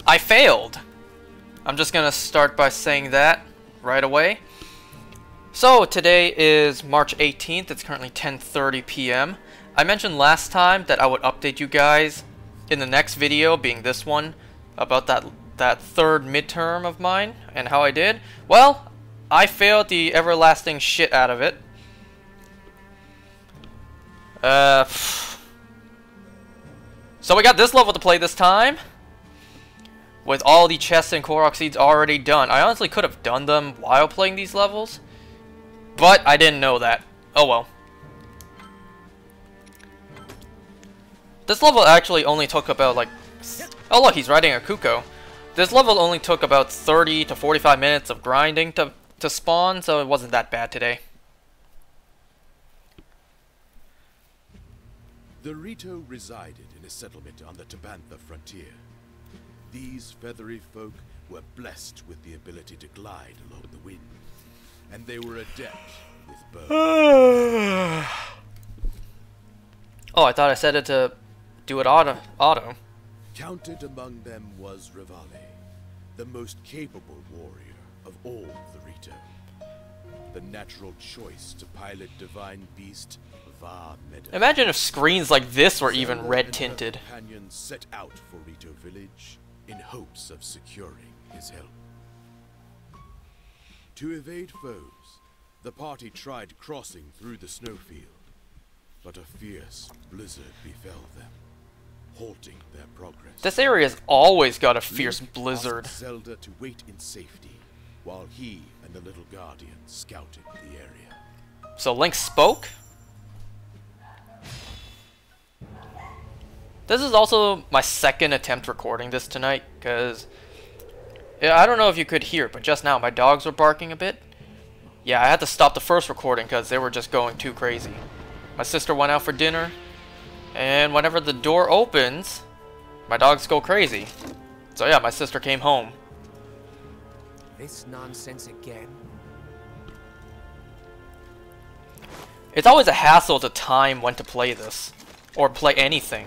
I failed. I'm just gonna start by saying that right away. So today is March 18th. It's currently 10:30 p.m. I mentioned last time that I would update you guys in the next video, being this one, about that third midterm of mine and how I did. Well, I failed the everlasting shit out of it. So we got this level to play this time, with all the chests and Korok seeds already done. I honestly could have done them while playing these levels, but I didn't know that. Oh well. This level actually only took about like... Oh look, he's riding a Kuko. This level only took about 30 to 45 minutes of grinding to spawn, so it wasn't that bad today. The Rito resided in a settlement on the Tabantha frontier. These feathery folk were blessed with the ability to glide along the wind, and they were adept with bows. Oh, I thought I set it to do it auto. Counted among them was Rivale, the most capable warrior of all the Rito. The natural choice to pilot divine beast Va Meda. Imagine if screens like this were even red tinted. Companions set out for Rito village in hopes of securing his help. To evade foes, the party tried crossing through the snowfield, but a fierce blizzard befell them, halting their progress. This area's always got a fierce blizzard. Asked Zelda to wait in safety while he and the little guardian scouted the area. So Link spoke? This is also my second attempt recording this tonight, because I don't know if you could hear, but just now my dogs were barking a bit. Yeah, I had to stop the first recording because they were just going too crazy. My sister went out for dinner, and whenever the door opens, my dogs go crazy. So yeah, my sister came home. This nonsense again? It's always a hassle to time when to play this, or play anything.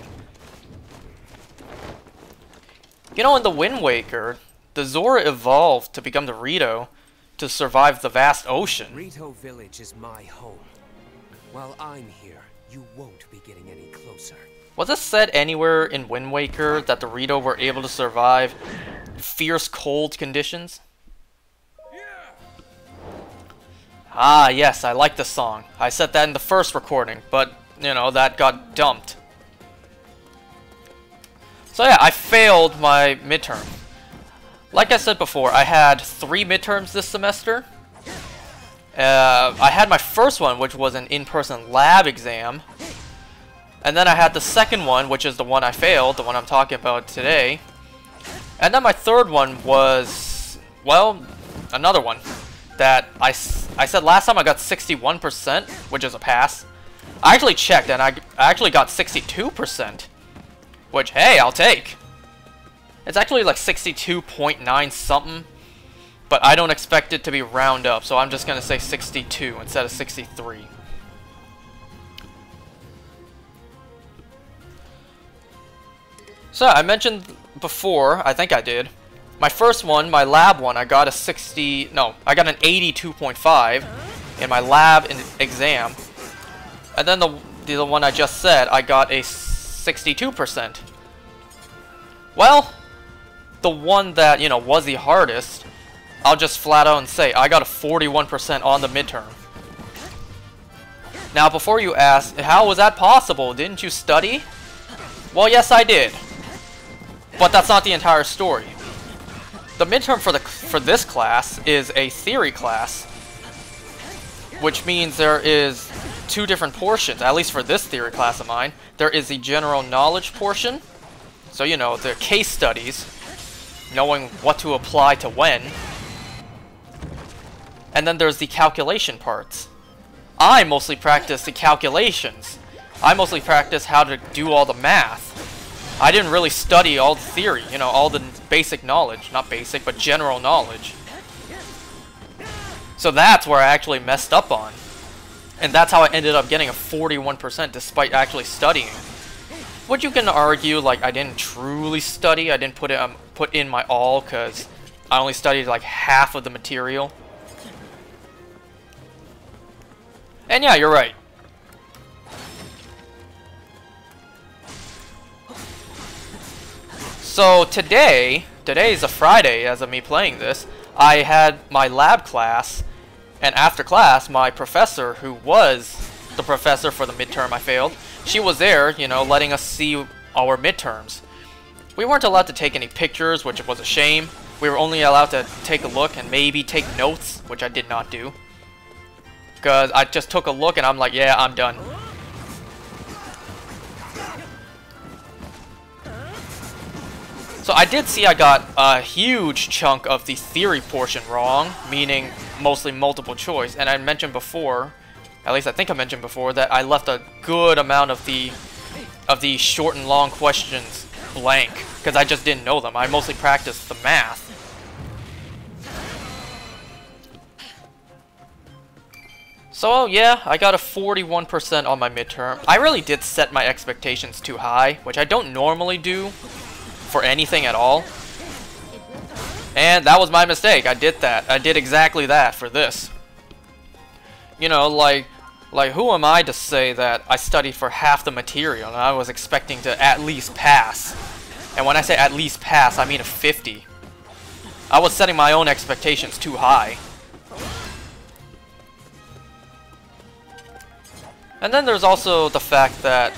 You know, in the Wind Waker, the Zora evolved to become the Rito to survive the vast ocean. Rito Village is my home. While I'm here, you won't be getting any closer. Was it said anywhere in Wind Waker that the Rito were able to survive fierce cold conditions? Ah, yes, I like the song. I said that in the first recording, but, you know, that got dumped. So yeah, I failed my midterm. Like I said before, I had 3 midterms this semester. I had my first one, which was an in-person lab exam. And then I had the second one, which is the one I failed, the one I'm talking about today. And then my third one was, well, another one. That I said last time I got 61%, which is a pass. I actually checked, and I actually got 62%. Which, hey, I'll take. It's actually like 62.9 something, but I don't expect it to be round up, so I'm just gonna say 62 instead of 63. So, I mentioned before, I think I did, my first one, my lab one, I got a 82.5 in my lab exam. And then the one I just said, I got a 62%. Well, the one that, you know, was the hardest, I'll just flat out and say, I got a 41% on the midterm. Now, before you ask, how was that possible? Didn't you study? Well, yes, I did. But that's not the entire story. The midterm for this class is a theory class, which means there is 2 different portions, at least for this theory class of mine. There is the general knowledge portion, so you know, the case studies, knowing what to apply to when. And then there's the calculation parts. I mostly practice the calculations. I mostly practice how to do all the math. I didn't really study all the theory, you know, all the basic knowledge. Not basic, but general knowledge. So that's where I actually messed up on. And that's how I ended up getting a 41% despite actually studying. Which you can argue, like, I didn't truly study. I didn't put in my all, because I only studied like half of the material. And yeah, you're right. So today's a Friday as of me playing this. I had my lab class, and after class, my professor, who was the professor for the midterm I failed, she was there, you know, letting us see our midterms. We weren't allowed to take any pictures, which was a shame. We were only allowed to take a look and maybe take notes, which I did not do. Because I just took a look and I'm like, yeah, I'm done. So I did see I got a huge chunk of the theory portion wrong, meaning mostly multiple choice. And I mentioned before, at least I think I mentioned before, that I left a good amount of the short and long questions blank, because I just didn't know them. I mostly practiced the math. So yeah, I got a 41% on my midterm. I really did set my expectations too high, which I don't normally do for anything at all. And that was my mistake. I did that. I did exactly that for this. You know, like who am I to say that I studied for half the material and I was expecting to at least pass? And when I say at least pass, I mean a 50. I was setting my own expectations too high. And then there's also the fact that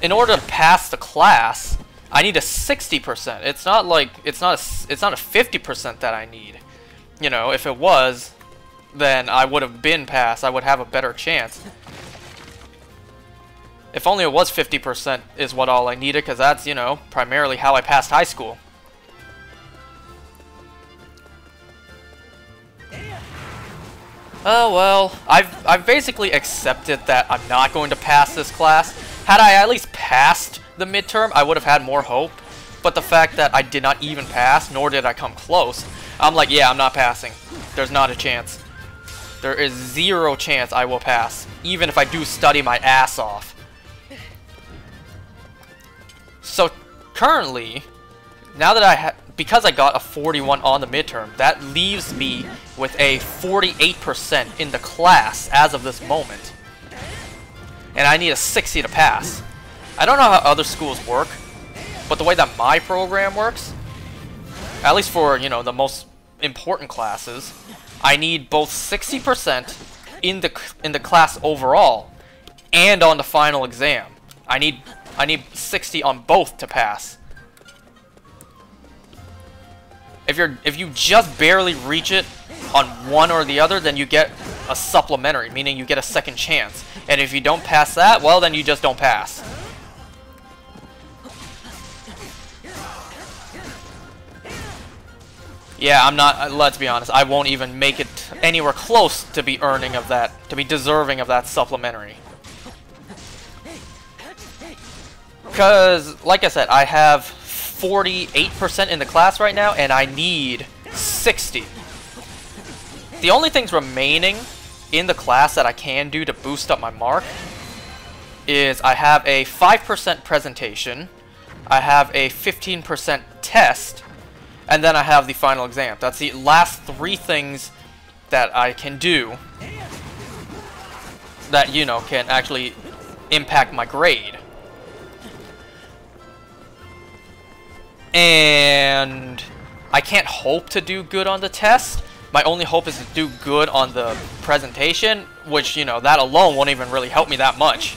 in order to pass the class, I need a 60%. It's not like it's not a 50% that I need. You know, if it was, then I would have been passed. I would have a better chance. If only it was 50% is what all I needed, because that's, you know, primarily how I passed high school. Oh well, I've basically accepted that I'm not going to pass this class. Had I at least passed the midterm, I would have had more hope. But the fact that I did not even pass, nor did I come close, I'm like, yeah, I'm not passing. There's not a chance. There is zero chance I will pass, even if I do study my ass off. So currently, now that because I got a 41 on the midterm, that leaves me with a 48% in the class as of this moment. And I need a 60 to pass. I don't know how other schools work, but the way that my program works, at least for, you know, the most important classes, I need both 60% in the class overall and on the final exam. I need 60 on both to pass. If you just barely reach it on one or the other, then you get a supplementary, meaning you get a second chance. And if you don't pass that, well, then you just don't pass. Yeah, I'm not, let's be honest, I won't even make it anywhere close to be earning of that, to be deserving of that supplementary. Because, like I said, I have 48% in the class right now, and I need 60. The only things remaining in the class that I can do to boost up my mark is I have a 5% presentation, I have a 15% test, and then I have the final exam. That's the last three things that I can do that, you know, can actually impact my grade. And I can't hope to do good on the test. My only hope is to do good on the presentation, which, you know, that alone won't even really help me that much.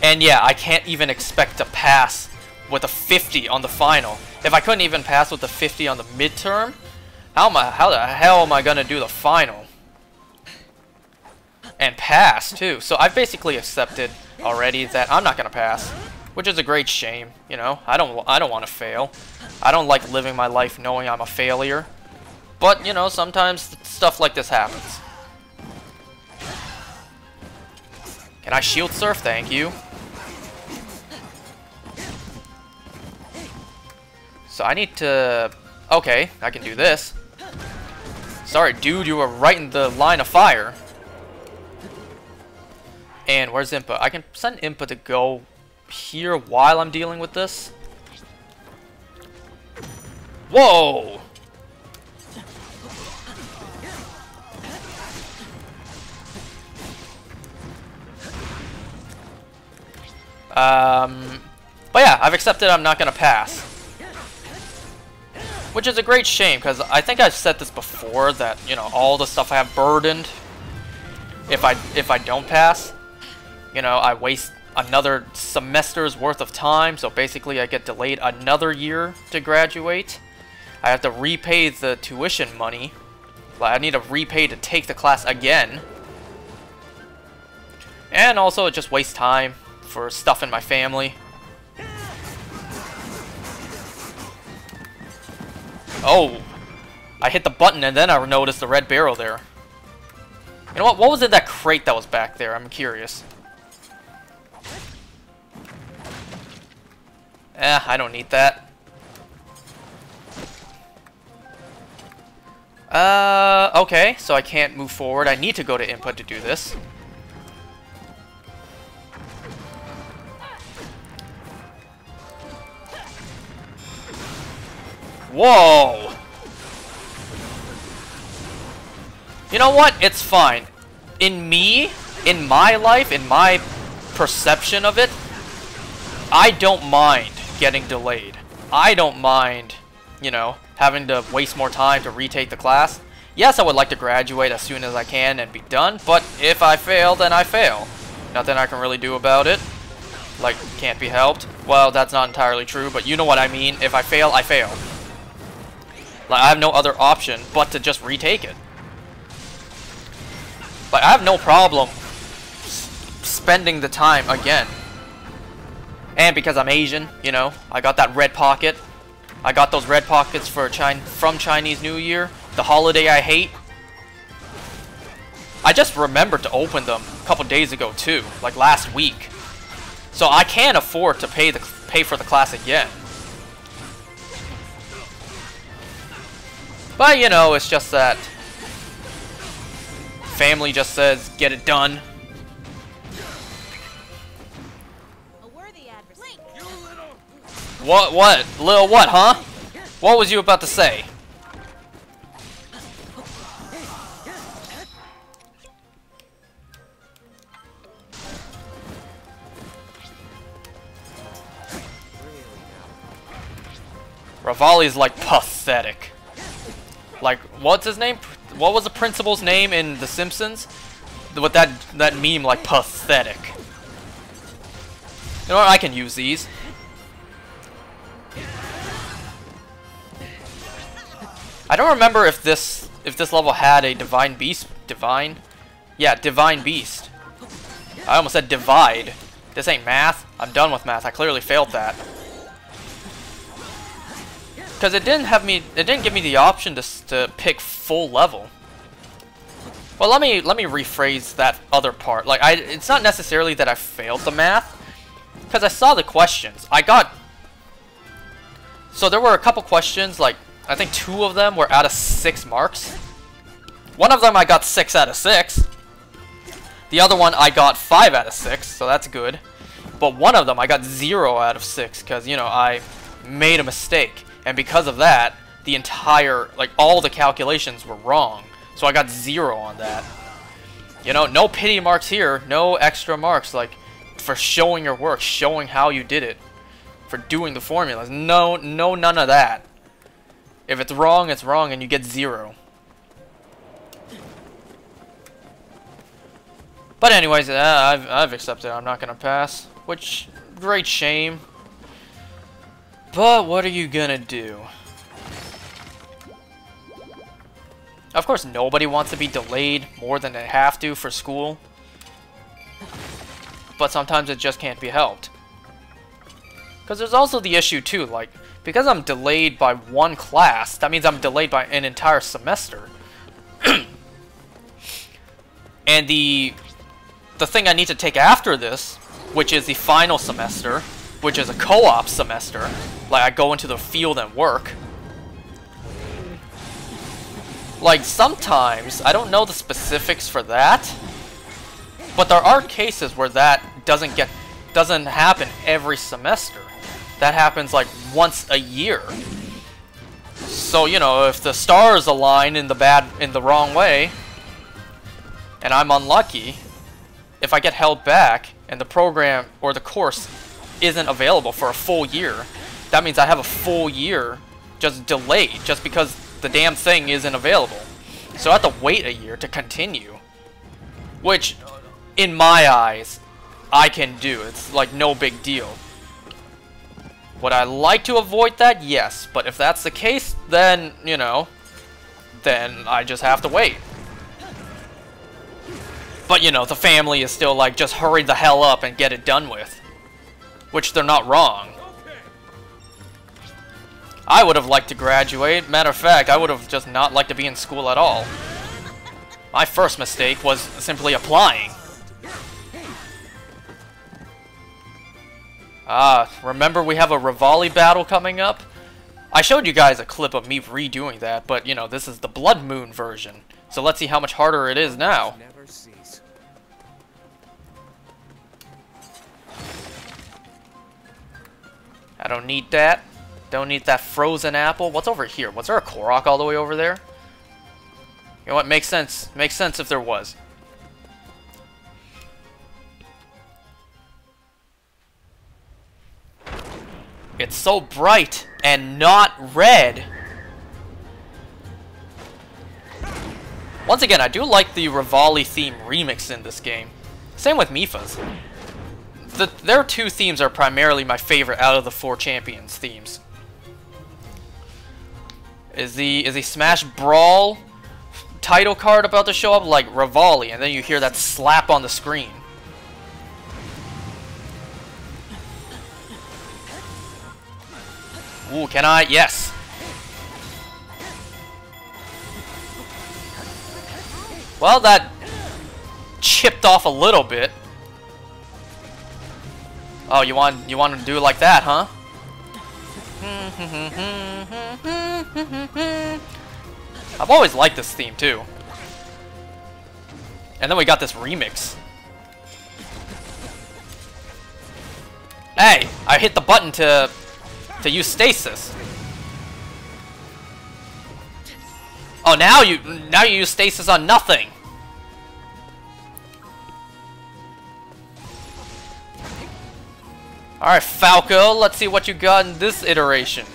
And yeah, I can't even expect to pass with a 50 on the final. If I couldn't even pass with a 50 on the midterm, how the hell am I gonna do the final? And pass too. So I've basically accepted already that I'm not gonna pass, which is a great shame. You know, I don't want to fail. I don't like living my life knowing I'm a failure. But you know, sometimes stuff like this happens. Can I shield surf? Thank you. So I need to... Okay, I can do this. Sorry, dude, you were right in the line of fire. And where's Impa? I can send Impa to go here while I'm dealing with this. Whoa! But yeah, I've accepted I'm not gonna pass. Which is a great shame, because I think I've said this before, that, you know, all the stuff I have burdened, if I don't pass, you know, I waste another semester's worth of time, so basically I get delayed another year to graduate. I have to repay the tuition money. Like, I need to repay to take the class again. And also, it just wastes time for stuff in my family. Oh, I hit the button and then I noticed the red barrel there. You know what? What was in that crate that was back there? I'm curious. I don't need that. Okay, so I can't move forward. I need to go to input to do this. Whoa! You know what? It's fine. In my life, in my perception of it, I don't mind getting delayed. I don't mind, you know, having to waste more time to retake the class. Yes, I would like to graduate as soon as I can and be done, but if I fail, then I fail. Nothing I can really do about it. Like, can't be helped. Well, that's not entirely true, but you know what I mean. If I fail, I fail. Like, I have no other option but to just retake it. Like, I have no problem spending the time again. And because I'm Asian, you know, I got that red pocket. I got those red pockets for from Chinese New Year, the holiday I hate. I just remembered to open them a couple days ago too, like last week. So I can't afford to pay for the class again. But, you know, it's just that family just says, get it done. A worthy adversary. What? Little what, huh? What was you about to say? Rivali's like pathetic. Like, what's his name? What was the principal's name in The Simpsons? With that meme, like, pathetic. You know what? I can use these. I don't remember if this level had a divine beast. Yeah, divine beast. I almost said divide. This ain't math. I'm done with math. I clearly failed that. Because it didn't give me the option to pick full level. Well, let me rephrase that other part. Like, it's not necessarily that I failed the math, because I saw the questions. So there were a couple questions, like, I think 2 of them were out of 6 marks. One of them I got 6 out of 6. The other one I got 5 out of 6, so that's good. But one of them I got 0 out of 6, because, you know, I made a mistake. And because of that, the entire, like, all the calculations were wrong. So I got 0 on that. You know, no pity marks here. No extra marks, like, for showing your work, showing how you did it. For doing the formulas. No, none of that. If it's wrong, and you get 0. But anyways, I've accepted I'm not gonna pass. Which, great shame. But what are you gonna do? Of course, nobody wants to be delayed more than they have to for school. But sometimes it just can't be helped. Because there's also the issue too, like, because I'm delayed by 1 class, that means I'm delayed by an entire semester. And the thing I need to take after this, which is the final semester, which is a co-op semester, like I go into the field and work. Like, sometimes, I don't know the specifics for that, But there are cases where that doesn't happen every semester. That happens like once a year. So, you know, if the stars align in the wrong way, and I'm unlucky, if I get held back and the program or the course isn't available for a full year, that means I have a full year just delayed just because the damn thing isn't available. So I have to wait a year to continue. Which, in my eyes, I can do. It's like no big deal. Would I like to avoid that? Yes. But if that's the case, then, you know, then I just have to wait. But, you know, the family is still like, just hurry the hell up and get it done with. Which they're not wrong. I would have liked to graduate. Matter of fact, I would have just not liked to be in school at all. My first mistake was simply applying. Remember we have a Rivali battle coming up? I showed you guys a clip of me redoing that, but, you know, this is the Blood Moon version. So let's see how much harder it is now. I don't need that. Don't need that frozen apple. What's over here? Was there a Korok all the way over there? You know what? Makes sense. Makes sense if there was. It's so bright and not red. Once again, I do like the Rivali theme remix in this game. Same with Mipha's. Their two themes are primarily my favorite out of the 4 champions themes. Is the Smash Brawl title card about to show up? Like Rivali, and then you hear that slap on the screen. Ooh, can I? Yes. Well, that chipped off a little bit. Oh, you want to do it like that, huh? I've always liked this theme too. And then we got this remix. Hey, I hit the button to use stasis. Oh, now you use stasis on nothing. Alright, Falco, let's see what you got in this iteration.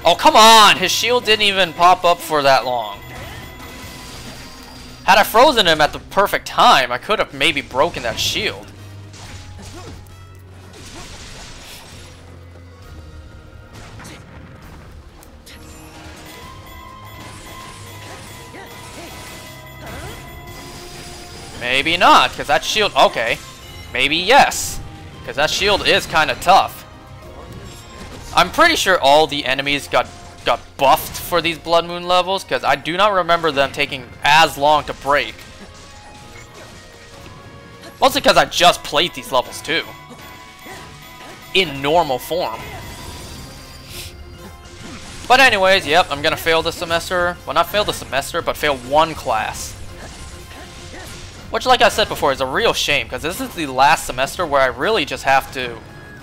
Oh, come on! His shield didn't even pop up for that long. Had I frozen him at the perfect time, I could have maybe broken that shield. Maybe not, because that shield... Okay. Maybe yes. Because that shield is kind of tough. I'm pretty sure all the enemies got buffed for these Blood Moon levels, because I do not remember them taking as long to break. Mostly because I just played these levels too. In normal form. But anyways, yep, I'm gonna fail this semester. Well, not fail the semester, but fail one class. Which, like I said before, is a real shame, because this is the last semester where I really just have to...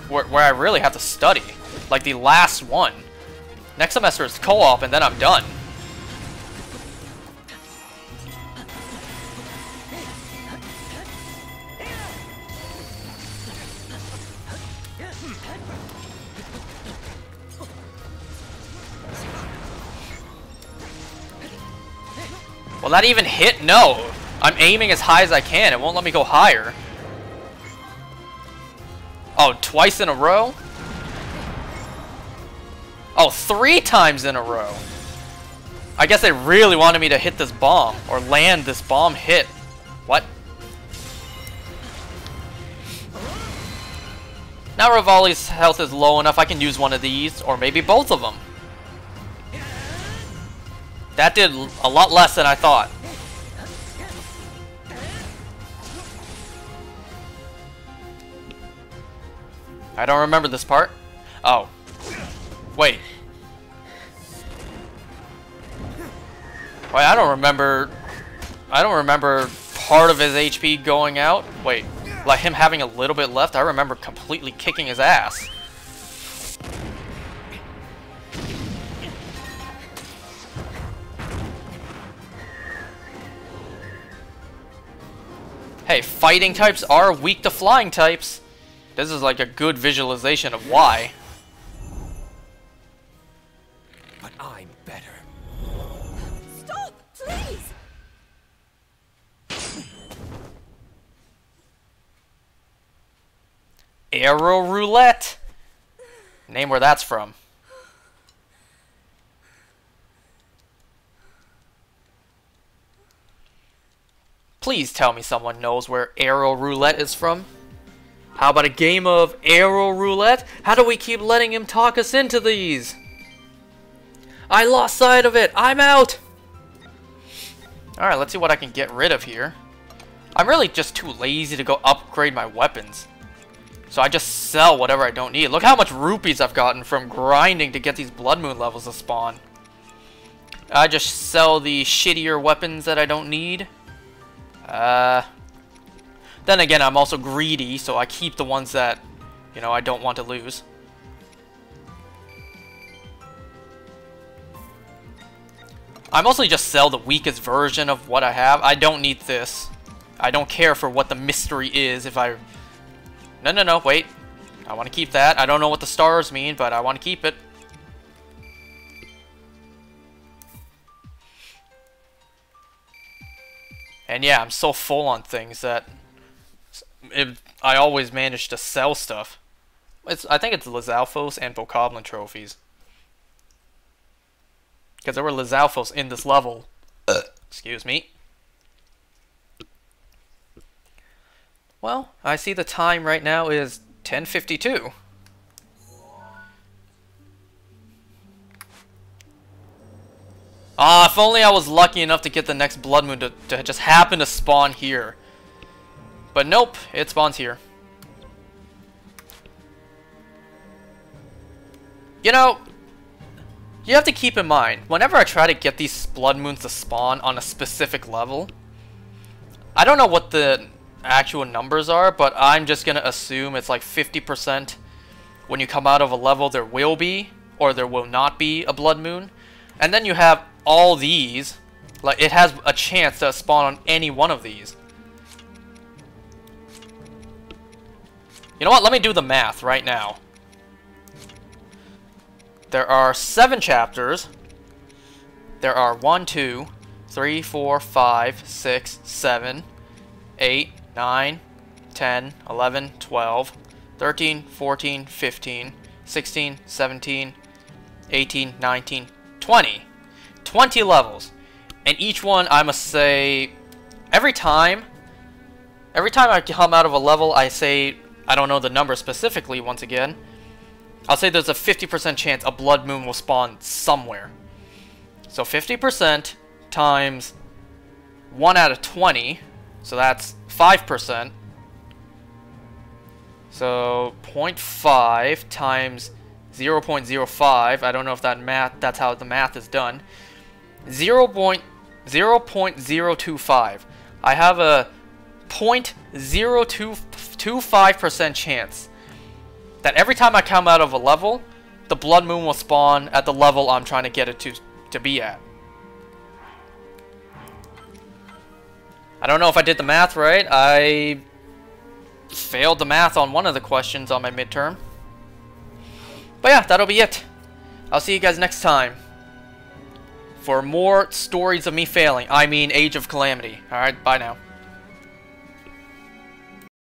Where I really have to study. Like, the last one. Next semester is co-op, and then I'm done. Will that even hit? No! I'm aiming as high as I can. It won't let me go higher. Oh, twice in a row? Oh, 3 times in a row. I guess they really wanted me to hit this bomb. Or land this bomb hit. What? Now Rivali's health is low enough I can use one of these. Or maybe both of them. That did a lot less than I thought. I don't remember this part. Oh. Wait. Wait, I don't remember part of his HP going out. Wait, like him having a little bit left? I remember completely kicking his ass. Hey, fighting types are weak to flying types. This is like a good visualization of why. But I'm better. Stop, please! Arrow Roulette. Name where that's from. Please tell me someone knows where Arrow Roulette is from. How about a game of Arrow Roulette? How do we keep letting him talk us into these? I lost sight of it. I'm out. Alright, let's see what I can get rid of here. I'm really just too lazy to go upgrade my weapons. So I just sell whatever I don't need. Look how much rupees I've gotten from grinding to get these Blood Moon levels to spawn. I just sell the shittier weapons that I don't need. Then again, I'm also greedy, so I keep the ones that, you know, I don't want to lose. I mostly just sell the weakest version of what I have. I don't need this. I don't care for what the mystery is if I... No, wait. I want to keep that. I don't know what the stars mean, but I want to keep it. And yeah, I'm so full on things that I always manage to sell stuff. I think it's Lizalfos and Bokoblin trophies. Because there were Lizalfos in this level. Excuse me. Well, I see the time right now is 10:52. Ah, if only I was lucky enough to get the next Blood Moon to just happen to spawn here. But nope, it spawns here. You know, you have to keep in mind, whenever I try to get these Blood Moons to spawn on a specific level, I don't know what the actual numbers are, but I'm just gonna assume it's like 50% when you come out of a level there will be, or there will not be, a Blood Moon. And then you have all these, like it has a chance to spawn on any one of these. You know what, let me do the math right now. There are 7 chapters. There are 1, 2, 3, 4, 5, 6, 7, 8, 9, 10, 11, 12, 13, 14, 15, 16, 17, 18, 19, 20. 20 levels. And each one, I must say, every time I come out of a level, I say, I don't know the number specifically once again, I'll say there's a 50% chance a Blood Moon will spawn somewhere. So 50% times 1 out of 20, so that's 5%. So 0.5 times 0.05, I don't know if that's how the math is done. 0.025. I have a 0.0225% chance that every time I come out of a level, the Blood Moon will spawn at the level I'm trying to get it to be at. I don't know if I did the math right. I failed the math on one of the questions on my midterm. But yeah, that'll be it. I'll see you guys next time for more stories of me failing. I mean, Age of Calamity. Alright, bye now.